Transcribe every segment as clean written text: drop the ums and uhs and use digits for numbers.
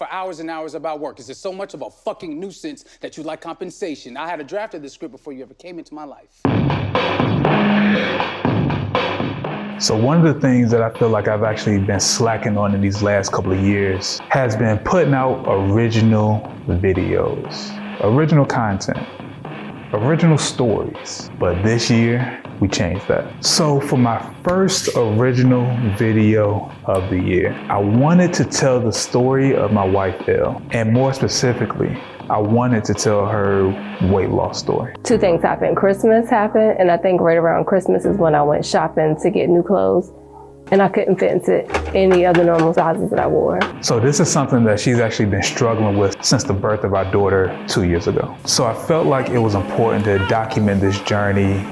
for hours and hours about work. Is it so much of a fucking nuisance that you like compensation? I had a draft of this script before you ever came into my life. So one of the things that I feel like I've actually been slacking on in these last couple of years has been putting out original videos, original content, original stories. But this year, we changed that. So for my first original video of the year, I wanted to tell the story of my wife, Elle, and more specifically, I wanted to tell her weight loss story. Two things happened. Christmas happened, and I think right around Christmas is when I went shopping to get new clothes, and I couldn't fit into any of the normal sizes that I wore. So this is something that she's actually been struggling with since the birth of our daughter 2 years ago. So I felt like it was important to document this journey,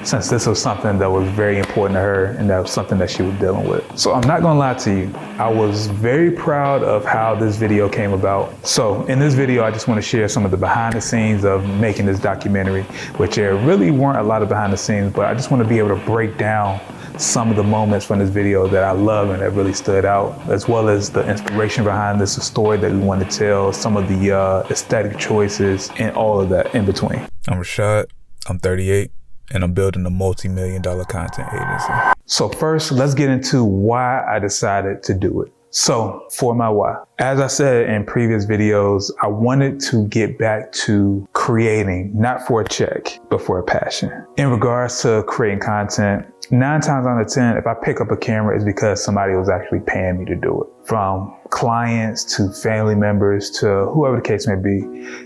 since this was something that was very important to her and that was something that she was dealing with. So I'm not gonna lie to you, I was very proud of how this video came about. So in this video, I just wanna share some of the behind the scenes of making this documentary, which there really weren't a lot of behind the scenes, but I just wanna be able to break down some of the moments from this video that I love and that really stood out, as well as the inspiration behind this, the story that we want to tell, some of the aesthetic choices, and all of that in between. I'm Rashad, I'm 38. And I'm building a multi-million-dollar content agency. So first, let's get into why I decided to do it. So for my why, as I said in previous videos, I wanted to get back to creating, not for a check, but for a passion. In regards to creating content, 9 times out of 10, if I pick up a camera, it's because somebody was actually paying me to do it. From clients to family members to whoever the case may be,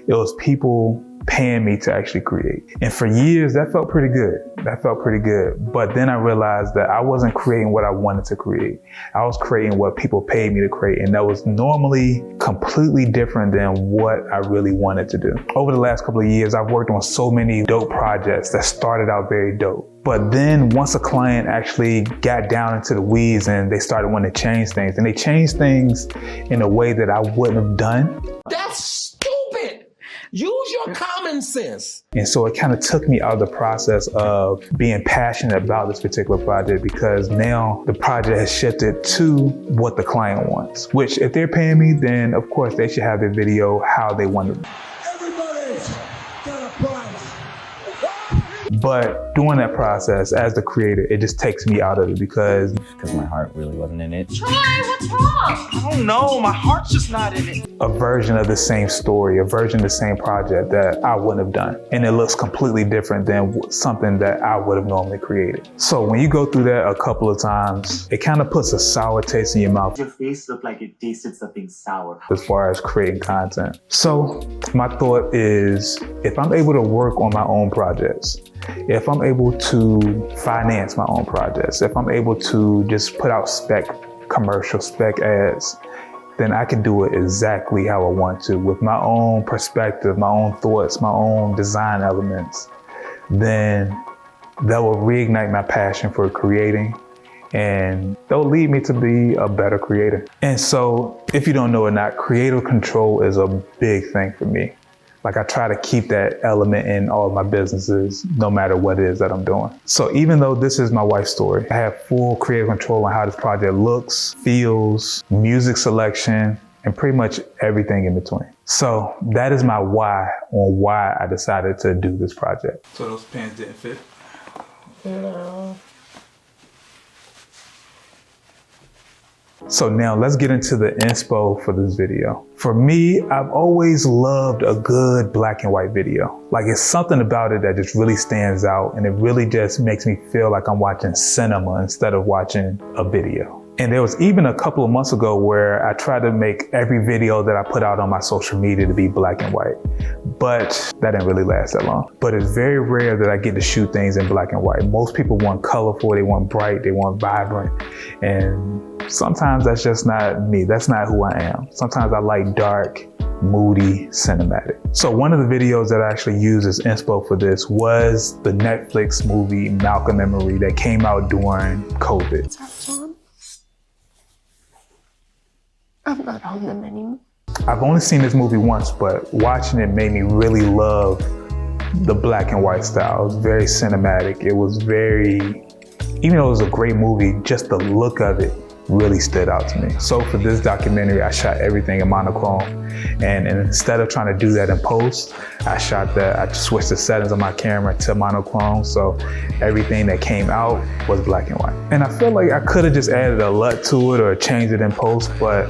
it was people paying me to actually create. And for years, that felt pretty good. But then I realized that I wasn't creating what I wanted to create. I was creating what people paid me to create. And that was normally completely different than what I really wanted to do. Over the last couple of years, I've worked on so many dope projects that started out very dope. But then once a client actually got down into the weeds and they started wanting to change things, and they changed things in a way that I wouldn't have done. That's stupid. Use your common sense. And so it kind of took me out of the process of being passionate about this particular project, because now the project has shifted to what the client wants, which if they're paying me, then of course they should have their video how they want it. Everybody's got a price. But during that process, as the creator, it just takes me out of it because my heart really wasn't in it. Troy, what's wrong? I don't know, my heart's just not in it. a version of the same story, a version of the same project that I wouldn't have done. And it looks completely different than something that I would have normally created. So when you go through that a couple of times, it kind of puts a sour taste in your mouth. Your face looked like it tasted something sour. As far as creating content. So my thought is, if I'm able to work on my own projects, if I'm able to finance my own projects, if I'm able to just put out commercial spec ads, then I can do it exactly how I want to with my own perspective, my own thoughts, my own design elements. Then that will reignite my passion for creating, and that will lead me to be a better creator. And so if you don't know or not, creative control is a big thing for me. Like I try to keep that element in all of my businesses, no matter what it is that I'm doing. So even though this is my wife's story, I have full creative control on how this project looks, feels, music selection, and pretty much everything in between. So that is my why on why I decided to do this project. So those pants didn't fit? No. So now let's get into the inspo for this video. For me, I've always loved a good black and white video. Like it's something about it that just really stands out, and it really just makes me feel like I'm watching cinema instead of watching a video. And there was even a couple of months ago where I tried to make every video that I put out on my social media to be black and white, but that didn't really last that long. But it's very rare that I get to shoot things in black and white. Most people want colorful, they want bright, they want vibrant. And sometimes that's just not me. That's not who I am. Sometimes I like dark, moody, cinematic. So one of the videos that I actually used as inspo for this was the Netflix movie Malcolm and Marie that came out during COVID. I'm not on them anymore. I've only seen this movie once, but watching it made me really love the black and white style. It was very cinematic. It was very, even though it was a great movie, just the look of it really stood out to me. So for this documentary, I shot everything in monochrome. And instead of trying to do that in post, I switched the settings on my camera to monochrome. So everything that came out was black and white. And I feel like I could have just added a LUT to it or changed it in post, but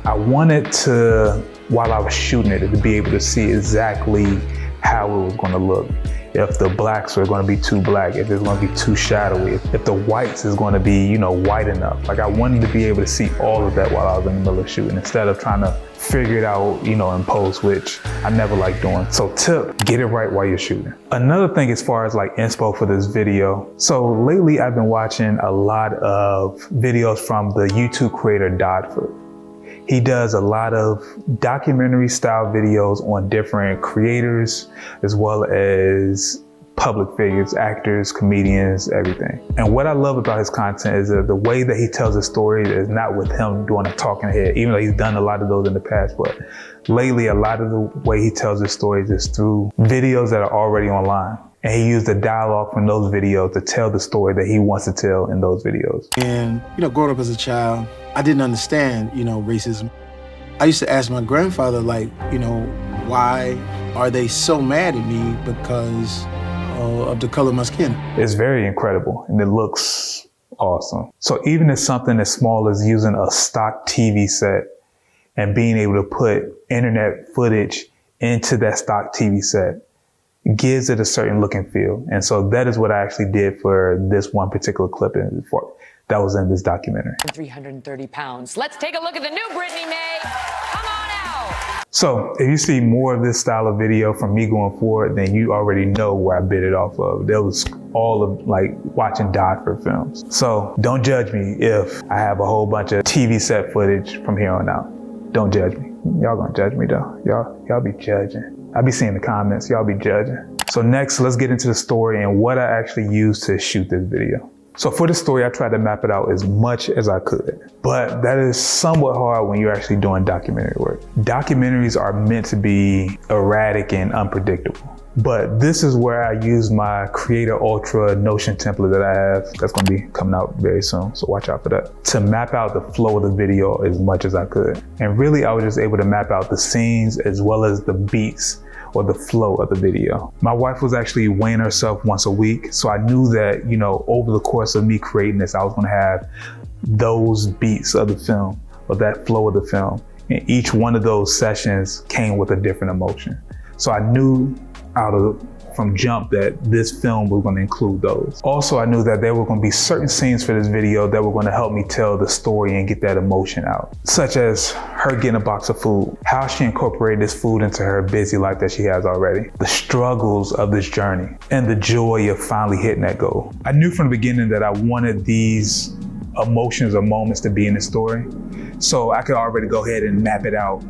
I wanted to, while I was shooting it, to be able to see exactly how it was gonna look. If the blacks are gonna be too black, if it's gonna be too shadowy, if the whites is gonna be, white enough. Like I wanted to be able to see all of that while I was in the middle of shooting, instead of trying to figure it out, in post, which I never like doing. So tip, get it right while you're shooting. Another thing as far as like inspo for this video. So lately I've been watching a lot of videos from the YouTube creator Dodford. He does a lot of documentary style videos on different creators, as well as public figures, actors, comedians, everything. And what I love about his content is that the way that he tells his story is not with him doing a talking head, even though he's done a lot of those in the past, but lately a lot of the way he tells his stories is through videos that are already online. And he used the dialogue from those videos to tell the story that he wants to tell in those videos. And, growing up as a child, I didn't understand, racism. I used to ask my grandfather, why are they so mad at me because of the color of my skin? It's very incredible and it looks awesome. So even if something as small as using a stock TV set and being able to put internet footage into that stock TV set, gives it a certain look and feel. And so that is what I actually did for this one particular clip that was in this documentary. 330 pounds. Let's take a look at the new Brittany May. Come on out. So if you see more of this style of video from me going forward, then you already know where I bit it off of. That was all of like watching Dodford films. So don't judge me if I have a whole bunch of TV set footage from here on out. Don't judge me. Y'all gonna judge me though. Y'all be judging. I be seeing the comments, y'all be judging. So next, let's get into the story and what I actually used to shoot this video. So for the story, I tried to map it out as much as I could, but that is somewhat hard when you're actually doing documentary work. Documentaries are meant to be erratic and unpredictable. But this is where I use my Creator Ultra Notion template that I have. That's gonna be coming out very soon, so watch out for that. To map out the flow of the video as much as I could. And really, I was just able to map out the scenes as well as the beats or the flow of the video. My wife was actually weighing herself once a week, so I knew that, over the course of me creating this, I was gonna have those beats of the film, or that flow of the film. And each one of those sessions came with a different emotion. So I knew from jump that this film was going to include those. Also, I knew that there were going to be certain scenes for this video that were going to help me tell the story and get that emotion out, such as her getting a box of food, how she incorporated this food into her busy life that she has already, the struggles of this journey, and the joy of finally hitting that goal. I knew from the beginning that I wanted these emotions or moments to be in the story, so I could already go ahead and map it out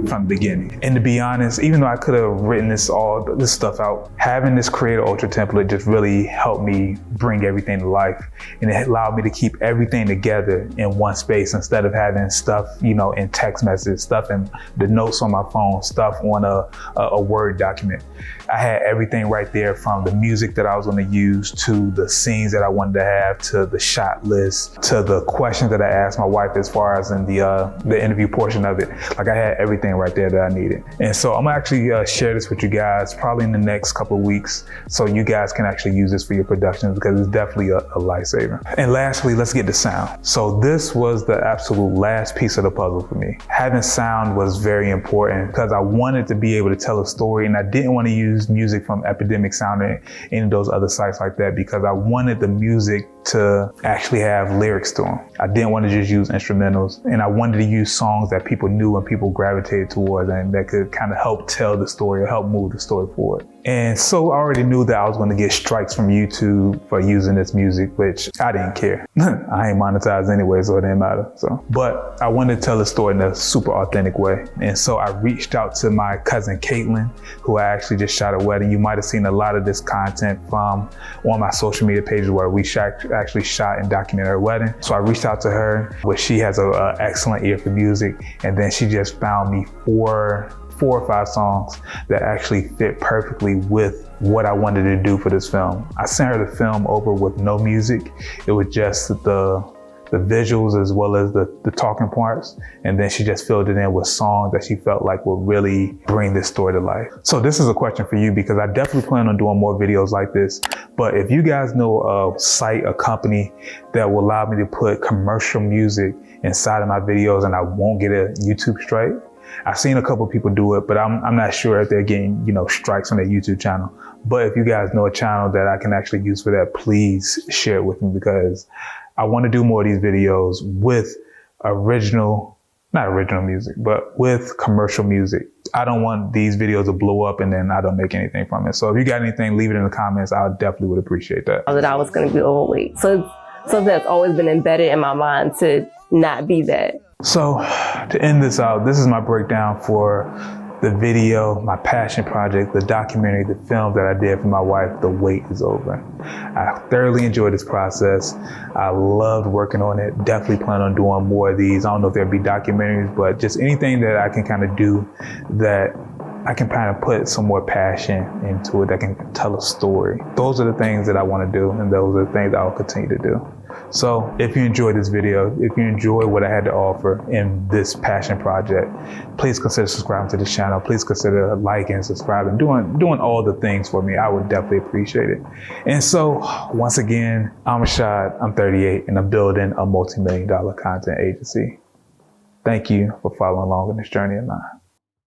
from the beginning. And to be honest, even though I could have written all this stuff out, having this Creator Ultra template just really helped me bring everything to life. And it allowed me to keep everything together in one space instead of having stuff, in text messages, stuff in the notes on my phone, stuff on a Word document. I had everything right there, from the music that I was going to use to the scenes that I wanted to have, to the shot list, to the questions that I asked my wife as far as in the interview portion of it. Like I had everything right there that I needed. And so I'm gonna actually share this with you guys probably in the next couple of weeks, so you guys can actually use this for your productions, because it's definitely a lifesaver. And lastly, let's get to sound. So this was the absolute last piece of the puzzle for me. Having sound was very important because I wanted to be able to tell a story, and I didn't want to use music from Epidemic Sound or any of those other sites like that, because I wanted the music to actually have lyrics to them. I didn't want to just use instrumentals, and I wanted to use songs that people knew and people gravitated towards, and that could kind of help tell the story or help move the story forward. And so I already knew that I was going to get strikes from YouTube for using this music, which I didn't care. I ain't monetized anyway, so it didn't matter. But I wanted to tell the story in a super authentic way. And so I reached out to my cousin Caitlin, who I actually just shot a wedding. You might have seen a lot of this content from on my social media pages where we actually shot and documented her wedding. So I reached out to her, but she has an excellent ear for music. And then she just found me four or five songs that actually fit perfectly with what I wanted to do for this film. I sent her the film over with no music. It was just the the visuals as well as the talking parts. And then she just filled it in with songs that she felt like would really bring this story to life. So this is a question for you, because I definitely plan on doing more videos like this. But if you guys know a site, a company that will allow me to put commercial music inside of my videos and I won't get a YouTube strike. I've seen a couple people do it, but I'm not sure if they're getting, you know, strikes on their YouTube channel. But if you guys know a channel that I can actually use for that, please share it with me, because I want to do more of these videos with not original music, but with commercial music. I don't want these videos to blow up and then I don't make anything from it. So if you got anything, leave it in the comments. I definitely would appreciate that. That I was going to be overweight. So that's always been embedded in my mind to not be that. So to end this out, this is my breakdown for the video, my passion project, the documentary, the film that I did for my wife, The Wait Is Over. I thoroughly enjoyed this process. I loved working on it. Definitely plan on doing more of these. I don't know if there'll be documentaries, but just anything that I can kind of do that I can kind of put some more passion into it, that can tell a story. Those are the things that I want to do, and those are the things I'll continue to do. So if you enjoyed this video, if you enjoyed what I had to offer in this passion project, please consider subscribing to the channel. Please consider liking, subscribing, doing all the things for me. I would definitely appreciate it. And so once again, I'm Rashad, I'm 38, and I'm building a multi-million-dollar content agency. Thank you for following along in this journey of mine.